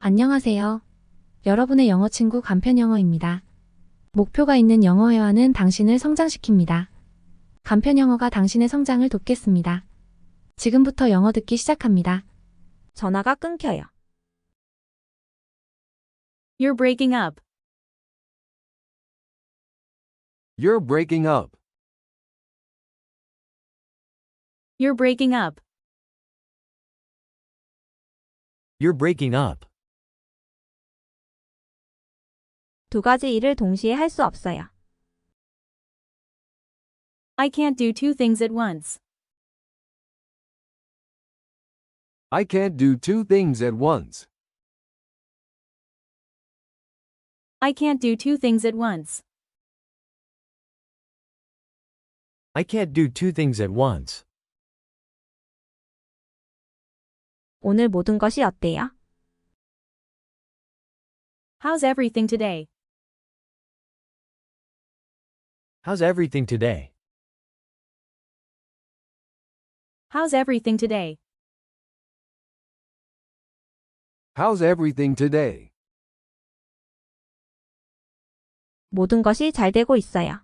안녕하세요. 여러분의 영어 친구 간편영어입니다. 목표가 있는 영어 회화는 당신을 성장시킵니다. 간편영어가 당신의 성장을 돕겠습니다. 지금부터 영어 듣기 시작합니다. 전화가 끊겨요. You're breaking up. You're breaking up. You're breaking up. You're breaking up. 두 가지 일을 동시에 할 수 없어요. I can't do two things at once. I can't do two things at once. I can't do two things at once. I can't do two things at once. 오늘 모든 것이 어때요? How's everything today? How's everything today? How's everything today? How's everything today? 모든 것이 잘 되고 있어요.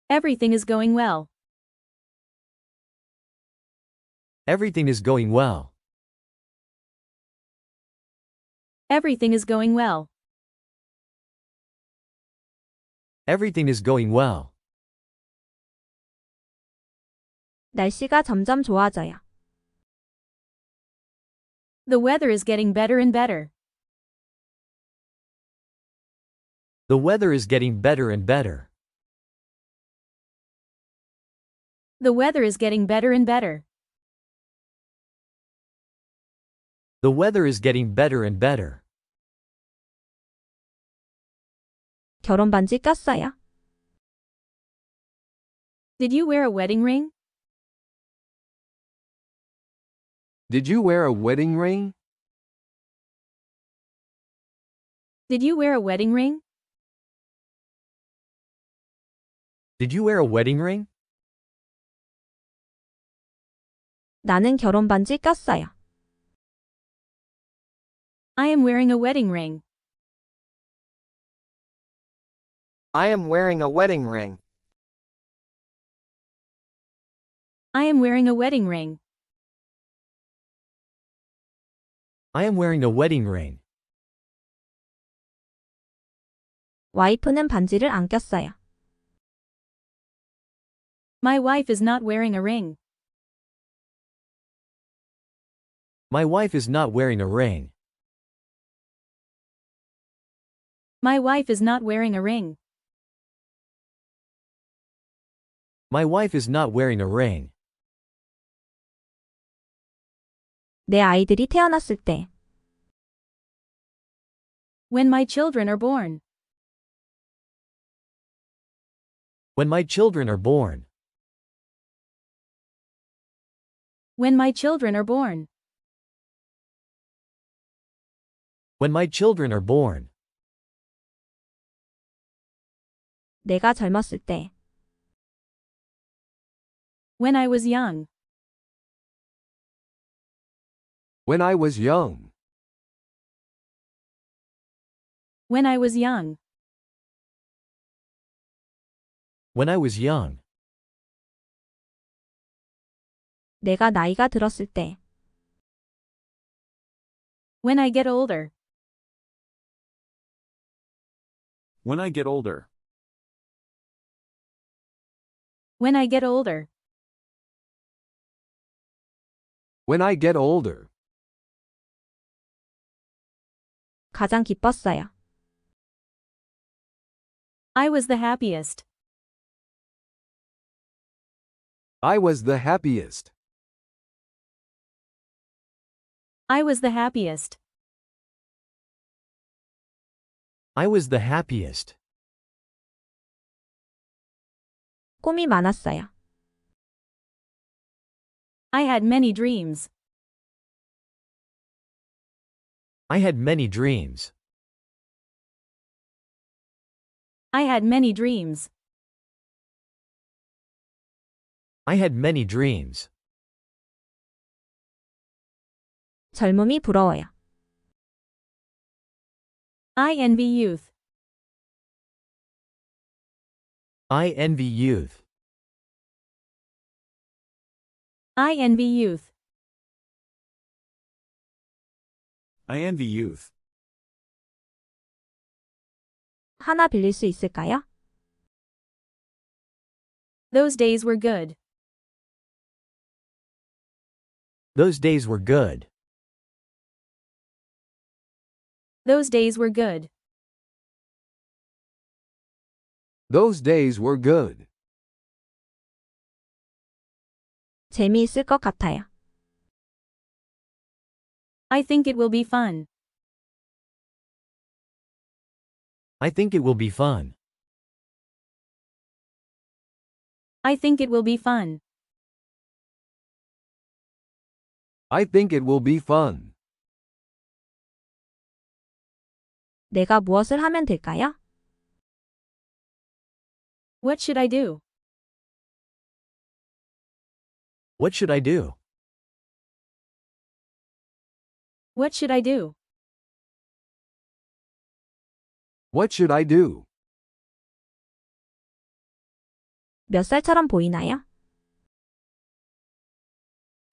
Everything is going well. Everything is going well. Everything is going well. Everything is going well. 날씨가 점점 좋아져요. The weather is getting better and better. The weather is getting better and better. The weather is getting better and better. The weather is getting better and better. 결혼 반지 꼈어요. Did you wear a wedding ring? Did you wear a wedding ring? Did you wear a wedding ring? Did you wear a wedding ring? 나는 결혼 반지 꼈어요. I am wearing a wedding ring. I am wearing a wedding ring. I am wearing a wedding ring. I am wearing a wedding ring. 와이프는 반지를 안 꼈어요. My wife is not wearing a ring. My wife is not wearing a ring. My wife is not wearing a ring. My wife is not wearing a ring. 내 아이들이 태어났을 때. When my children are born. When my children are born. When my children are born. When my children are born. 내가 젊었을 때. When I was young. When I was young. When I was young. When I was young. 내가 나이가 들었을 때. When I get older. When I get older. When I get older. When I get older. 가장 기뻤어요. I was the happiest. I was the happiest. I was the happiest. I was the happiest. 꿈이 많았어요. I had many dreams. I had many dreams. I had many dreams. I had many dreams. 젊음이 부러워요. I envy youth. I envy youth. I envy youth. I envy youth. 하나 빌릴 수 있을까요? Those days were good. Those days were good. Those days were good. Those days were good. 재미있을 것 같아요. I think it will be fun. I think it will be fun. I think it will be fun. I think it will be fun. 내가 무엇을 하면 될까요? What should I do? What should I do? What should I do? What should I do? 몇 살처럼 보이나요?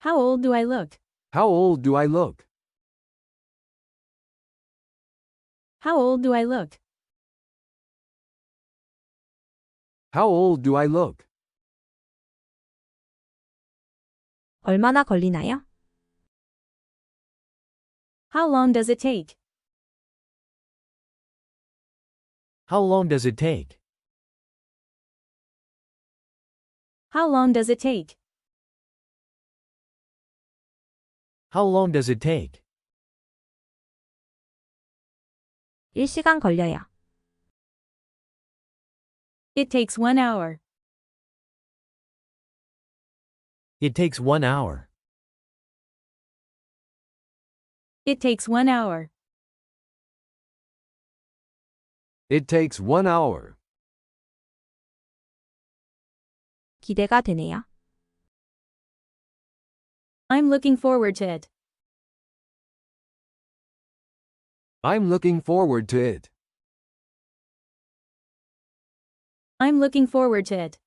How old do I look? How old do I look? How old do I look? How old do I look? 얼마나 걸리나요? How long does it take? How long does it take? How long does it take? How long does it take? 1시간 걸려요. It takes 1 hour. It takes 1 hour. It takes 1 hour. It takes 1 hour. 기대가 되네요. I'm looking forward to it. I'm looking forward to it. I'm looking forward to it.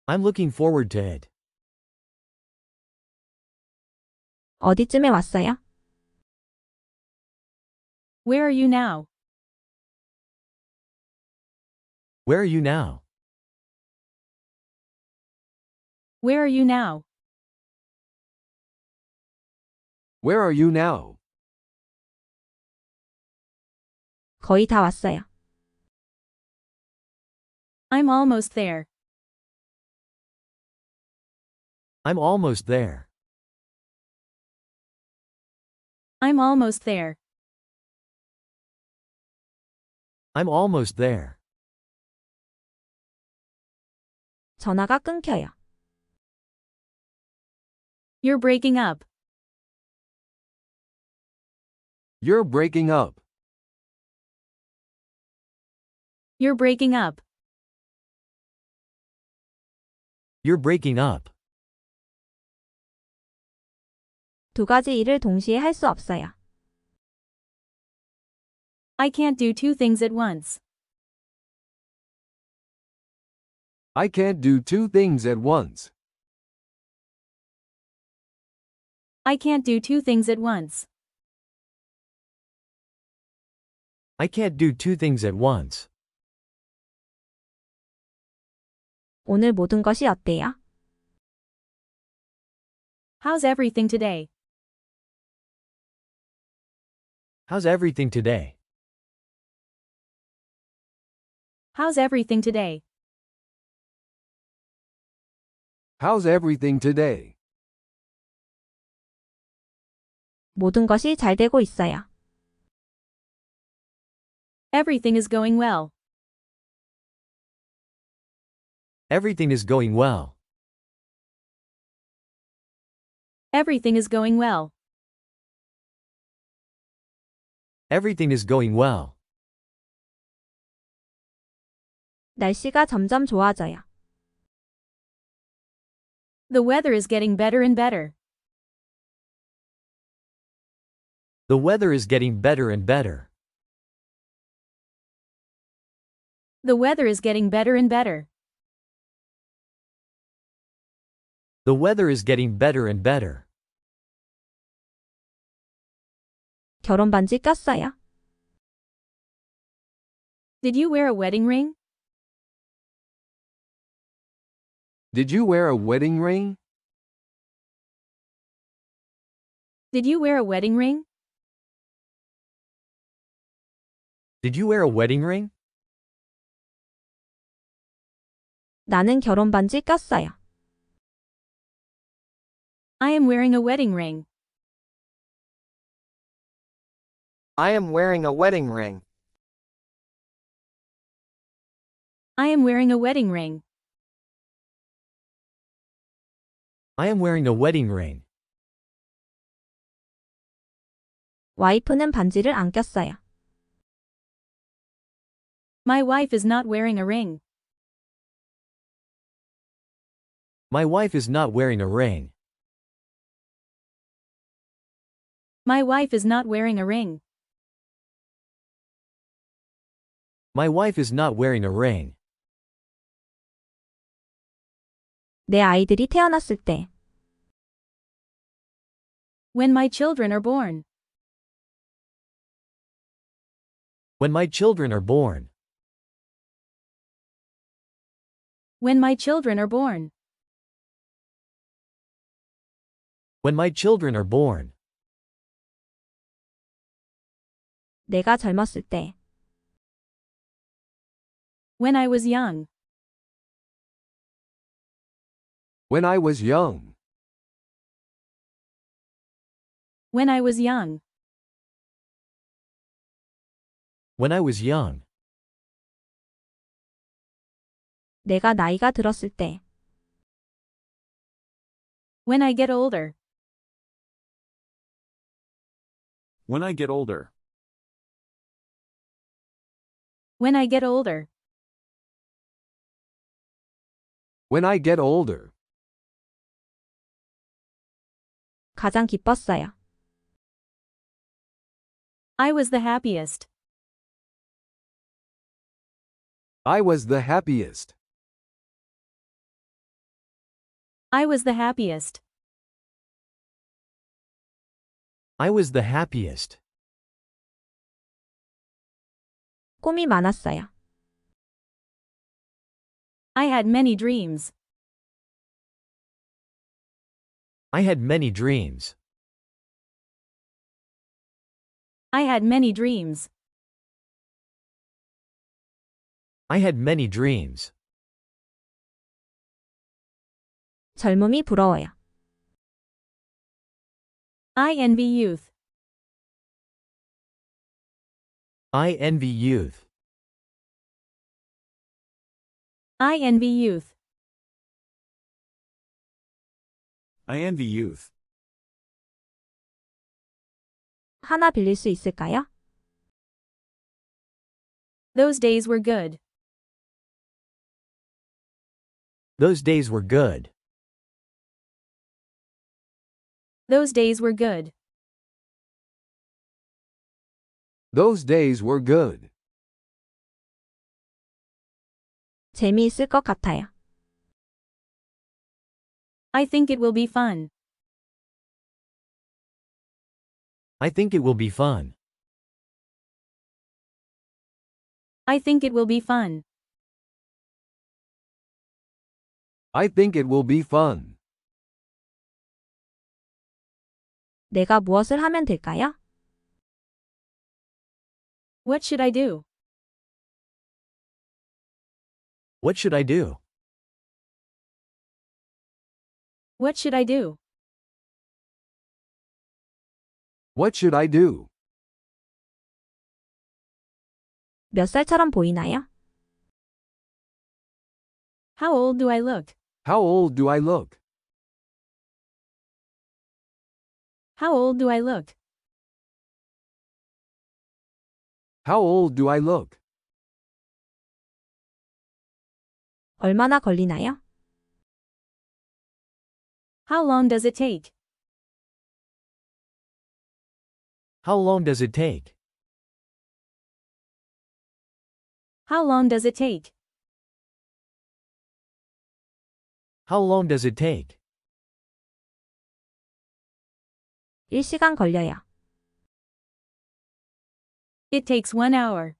I'm looking forward to it. 어디쯤에 왔어요? Where are you now? Where are you now? Where are you now? Where are you now? 거의 다 왔어요. I'm almost there. I'm almost there. I'm almost there. I'm almost there. 전화가 끊겨요. You're breaking up. You're breaking up. You're breaking up. You're breaking up. 두 가지 일을 동시에 할 수 없어요. I can't do two things at once. I can't do two things at once. I can't do two things at once. I can't do two things at once. 오늘 모든 것이 어때요? How's everything today? How's everything today? How's everything today? How's everything today? 모든 것이 잘 되고 있어요. Everything is going well. Everything is going well. Everything is going well. Everything is going well. 날씨가 점점 좋아져요. The weather is getting better and better. The weather is getting better and better. The weather is getting better and better. The weather is getting better and better. 결혼 반지 꼈어요? Did you wear a wedding ring? Did you wear a wedding ring? Did you wear a wedding ring? Did you wear a wedding ring? 나는 결혼 반지 꼈어요. I am wearing a wedding ring. I am wearing a wedding ring. I am wearing a wedding ring. I am wearing a wedding ring. 와이프는 반지를 안 꼈어요. My wife is not wearing a ring. My wife is not wearing a ring. My wife is not wearing a ring. My wife is not wearing a ring. 내 아이들이 태어났을 때. When my children are born. When my children are born. When my children are born. When my children are born. 내가 젊었을 때. When I was young. When I was young. When I was young. When I was young. 내가 나이가 들었을 때. When I get older. When I get older. When I get older. When I get older. 가장 기뻤어요. I was the happiest. I was the happiest. I was the happiest. I was the happiest. 꿈이 많았어요. I had many dreams. I had many dreams. I had many dreams. I had many dreams. 젊음이 부러워요. I envy youth. I envy youth. I envy youth. I envy youth. 하나 빌릴 수 있을까요? Those days were good. Those days were good. Those days were good. Those days were good. 재미있을 것 같아요. I think it will be fun. I think it will be fun. I think it will be fun. I think it will be fun. 내가 무엇을 하면 될까요? What should I do? What should I do? What should I do? What should I do? 몇 살처럼 보이나요? How old do I look? How old do I look? How old do I look? How old do I look? 얼마나 걸리나요? How long does it take? How long does it take? How long does it take? How long does it take? 1시간 걸려요. It takes 1 hour.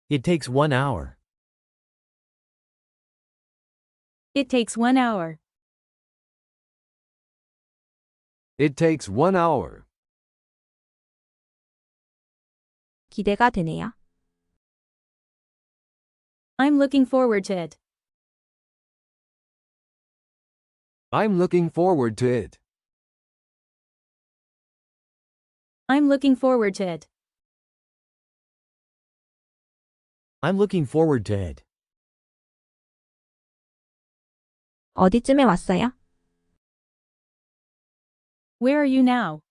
It takes 1 hour. It takes 1 hour. It takes 1 hour. 기대가 되네요. I'm looking forward to it. I'm looking forward to it. I'm looking forward to it. I'm looking forward to it. 어디쯤에 왔어요? Where are you now?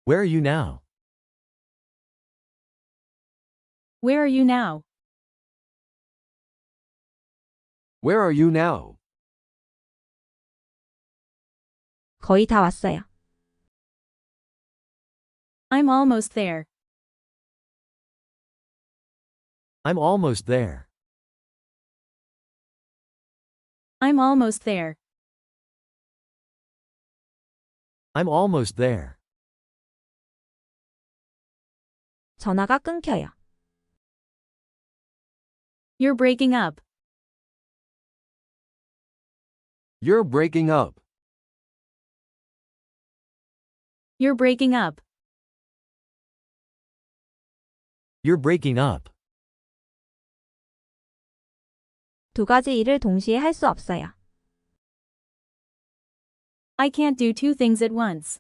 Where are you now? Where are you now? Where are you now? 거의 다 왔어요. I'm almost there. I'm almost there. I'm almost there. I'm almost there. 전화가 끊겨요. You're breaking up. You're breaking up. You're breaking up. You're breaking up. 두 가지 일을 동시에 할 수 없어요. I can't do two things at once.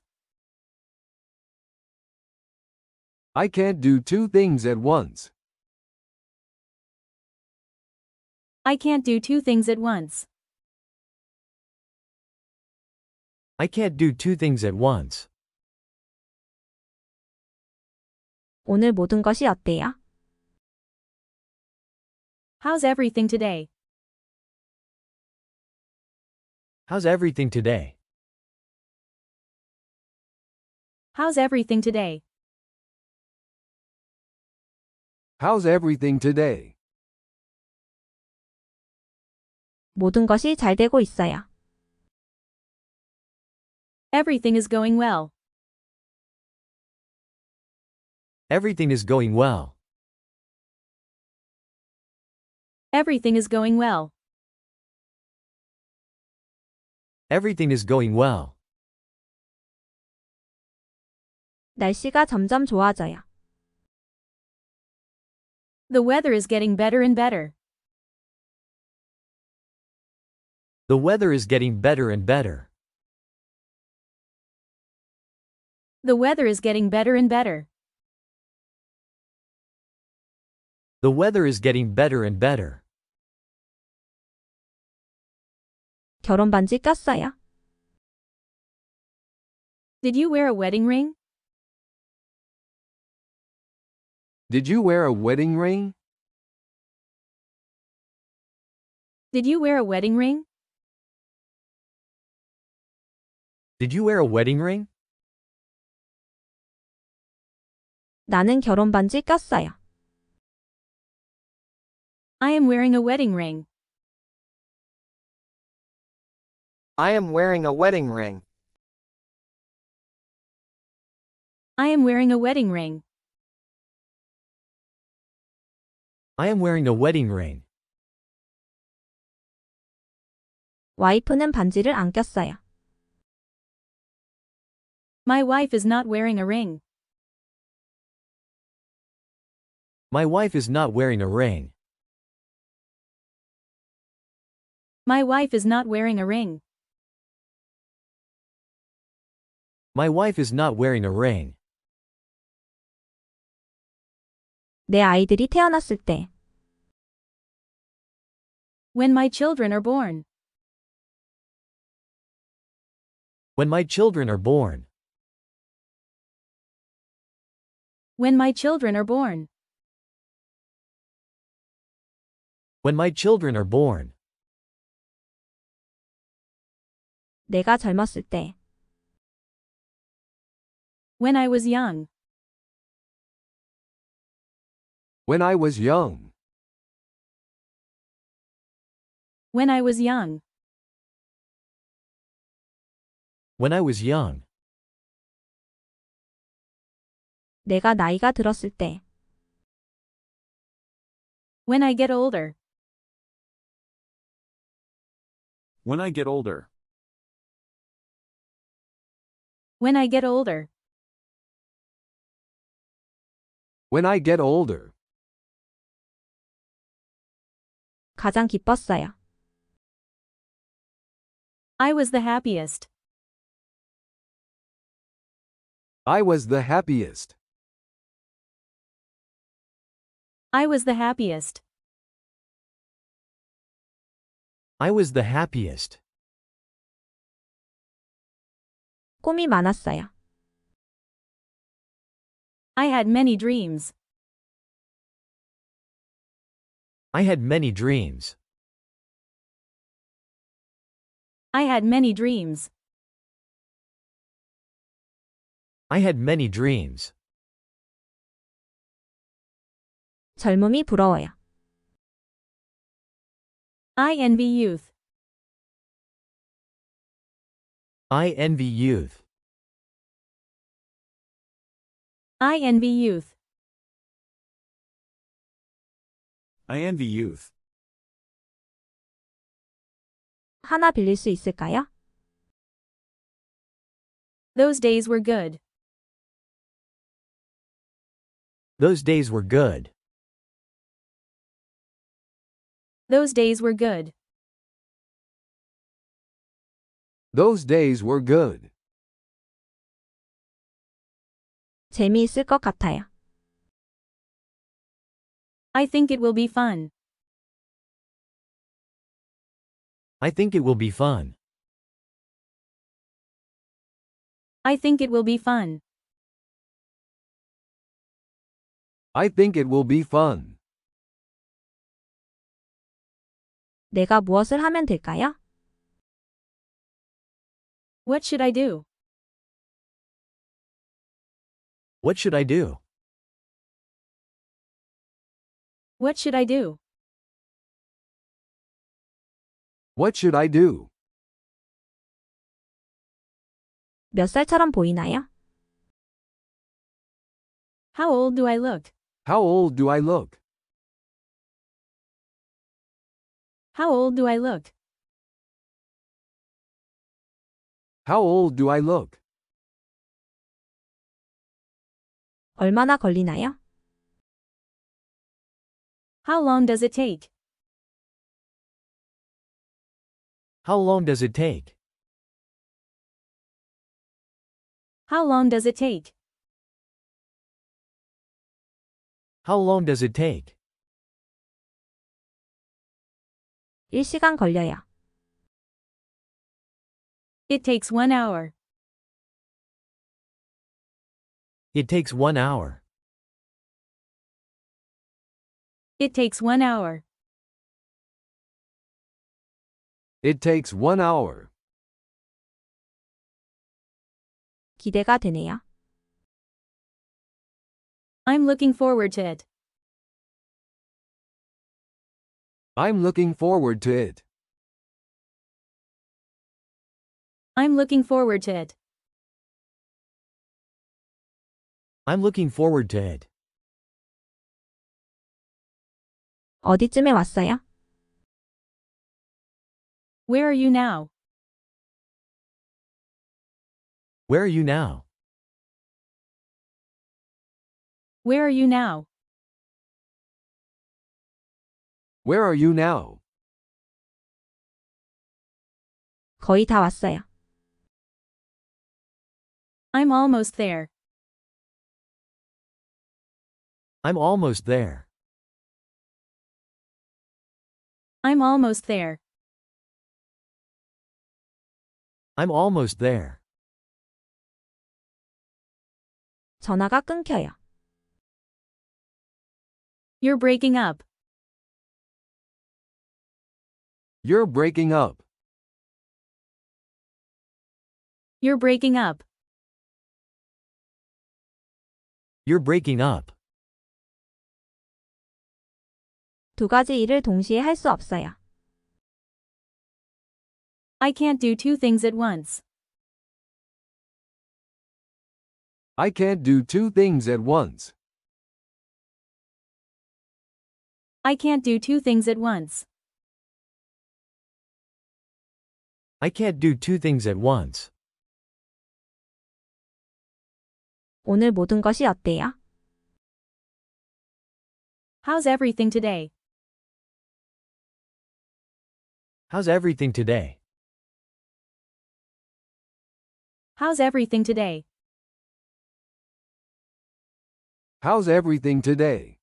I can't do two things at once. I can't do two things at once. I can't do two things at once. 오늘 모든 것이 어때요? How's everything today? How's everything today? How's everything today? How's everything today? 모든 것이 잘 되고 있어요. Everything is going well. Everything is going well. Everything is going well. Everything is going well. 날씨가 점점 좋아져요. The weather is getting better and better. The weather is getting better and better. The weather is getting better and better. The weather is getting better and better. 결혼 반지 꼈어요? Did you wear a wedding ring? Did you wear a wedding ring? Did you wear a wedding ring? Did you wear a wedding ring? 나는 결혼 반지 꼈어요. I am wearing a wedding ring. I am wearing a wedding ring. I am wearing a wedding ring. I am wearing a wedding ring. 와이프는 반지를 안 꼈어요. My wife is not wearing a ring. My wife is not wearing a ring. My wife is not wearing a ring. My wife is not wearing a ring. 내 아이들이 태어났을 때. When my children are born. When my children are born. When my children are born. When my children are born. 내가 젊었을 때. When I was young. When I was young. When I was young. When I was young. 내가 나이가 들었을 때. When I get older. When I get older. When I get older. When I get older. 가장 기뻤어요. I was the happiest. I was the happiest. I was the happiest. I was the happiest. 꿈이 많았어요. I had many dreams. I had many dreams. I had many dreams. I had many dreams. 젊음이 부러워요. I envy youth. I envy youth. I envy youth. I envy youth. 하나 빌릴 수 있을까요? Those days were good. Those days were good. Those days were good. Those days were good. 재미있을 것 같아요. I think it will be fun. I think it will be fun. I think it will be fun. I think it will be fun. 내가 무엇을 하면 될까요? What should I do? What should I do? What should I do? What should I do? 몇 살처럼 보이나요? How old do I look? How old do I look? How old do I look? How old do I look? 얼마나 걸리나요? How long does it take? How long does it take? How long does it take? How long does it take? 1시간 걸려요. It takes 1 hour. It takes 1 hour. It takes 1 hour. It takes 1 hour. 기대가 되네요. I'm looking forward to it. I'm looking forward to it. I'm looking forward to it. I'm looking forward to it. 어디쯤에 왔어요? Where are you now? Where are you now? Where are you now? Where are you now? 거의 다 왔어요. I'm almost there. I'm almost there. I'm almost there. I'm almost there. 전화가 끊겨요. You're breaking up. You're breaking up. You're breaking up. You're breaking up. 두 가지 일을 동시에 할 수 없어요. I can't do two things at once. I can't do two things at once. I can't do two things at once. I can't do two things at once. 오늘 모든 것이 어때요? How's everything today? How's everything today? How's everything today? How's everything today?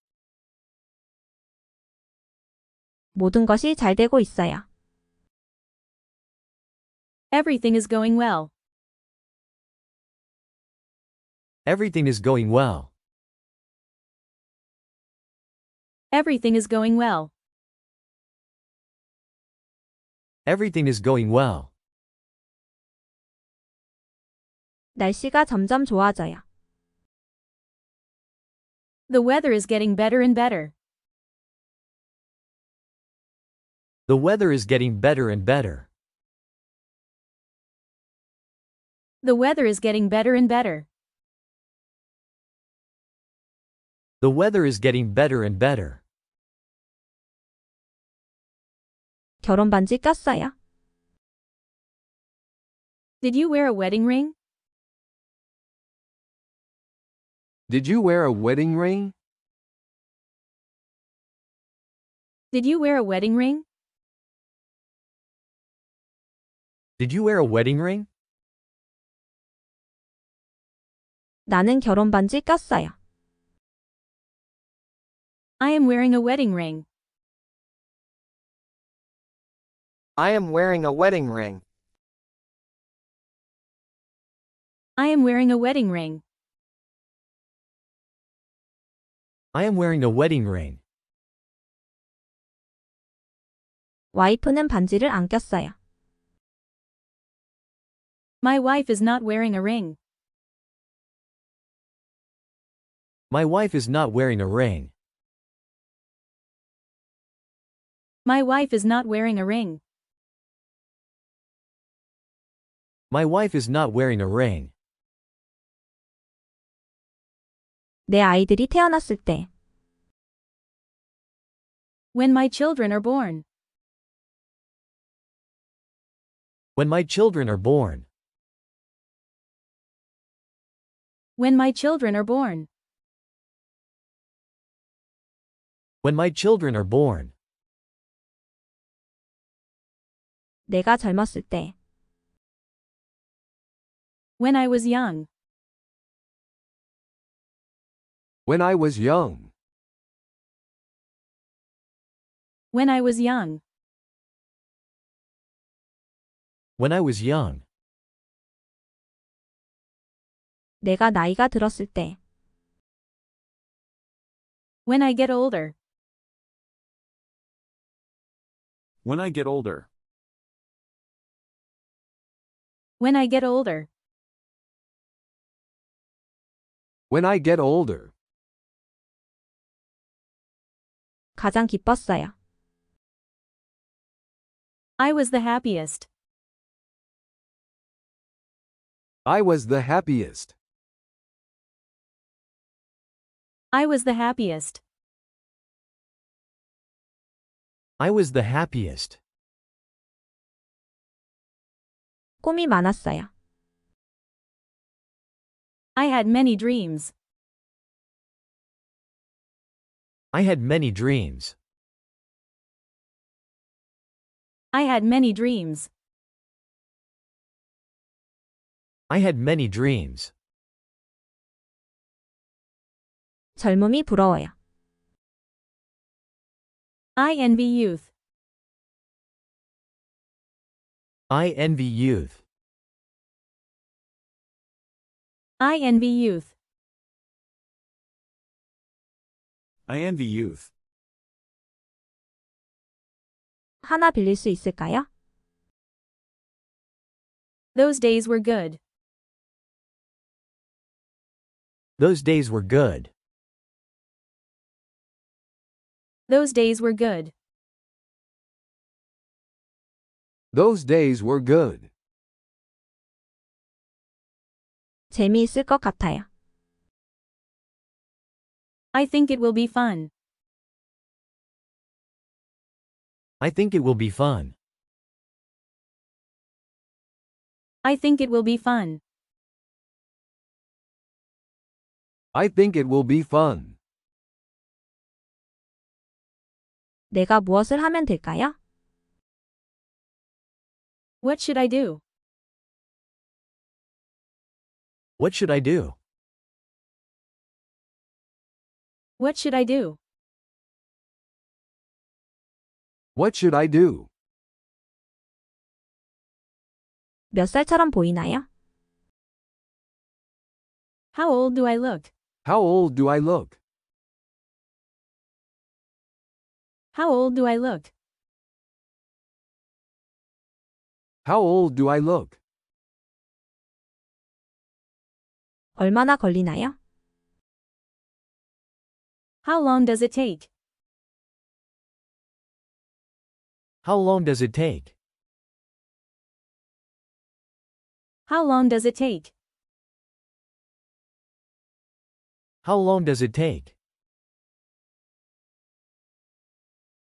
모든 것이 잘 되고 있어요. Everything is going well. Everything is going well. Everything is going well. Everything is going well. 날씨가 점점 좋아져요. The weather is getting better and better. The weather is getting better and better. The weather is getting better and better. The weather is getting better and better. 결혼 반지 꼈어요. Did you wear a wedding ring? Did you wear a wedding ring? Did you wear a wedding ring? Did you wear a wedding ring? 나는 결혼 반지 꼈어요. I am wearing a wedding ring. I am wearing a wedding ring. I am wearing a wedding ring. I am wearing a wedding ring. 와이프는 반지를 안 꼈어요. My wife is not wearing a ring. My wife is not wearing a ring. My wife is not wearing a ring. My wife is not wearing a ring. 내 아이들이 태어났을 때. When my children are born. When my children are born. When my children are born. When my children are born. 내가 젊었을 때. When I was young. When I was young. When I was young. When I was young. 내가 나이가 들었을 때. When I get older. When I get older. When I get older. When I get older. 가장 기뻤어요. I was the happiest. I was the happiest. I was the happiest. I was the happiest. 꿈이 많았어요. I had many dreams. I had many dreams. I had many dreams. I had many dreams. 젊음이 부러워요. I envy youth. I envy youth. I envy youth. I envy youth. 하나 빌릴 수 있을까요? Those days were good. Those days were good. Those days were good. Those days were good. 재미있을 것 같아요. I think it will be fun. I think it will be fun. I think it will be fun. I think it will be fun. 내가 무엇을 하면 될까요? What should I do? What should I do? What should I do? What should I do? 몇 살처럼 보이나요? How old do I look? How old do I look? How old do I look? How old do I look? 얼마나 걸리나요? How long does it take? How long does it take? How long does it take? How long does it take?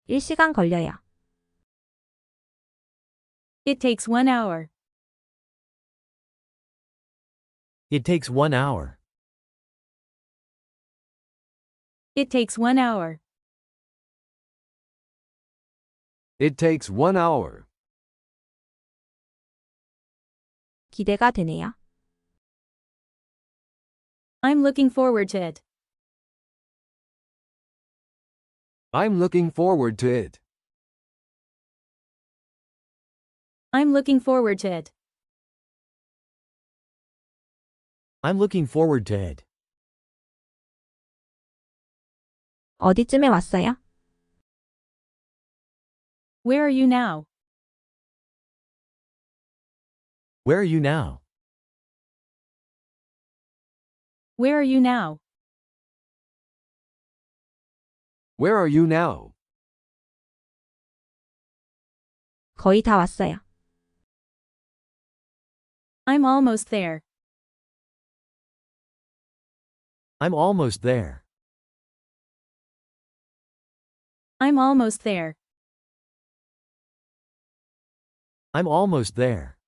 1시간 걸려요. It takes 1 hour. It takes 1 hour. It takes 1 hour. It takes 1 hour. 기대가 되네요. I'm looking forward to it. I'm looking forward to it. I'm looking forward to it. I'm looking forward to it. 어디쯤에 왔어요? Where are you now? Where are you now? Where are you now? Where are you now? 거의 다 왔어요. I'm almost there. I'm almost there. I'm almost there. I'm almost there.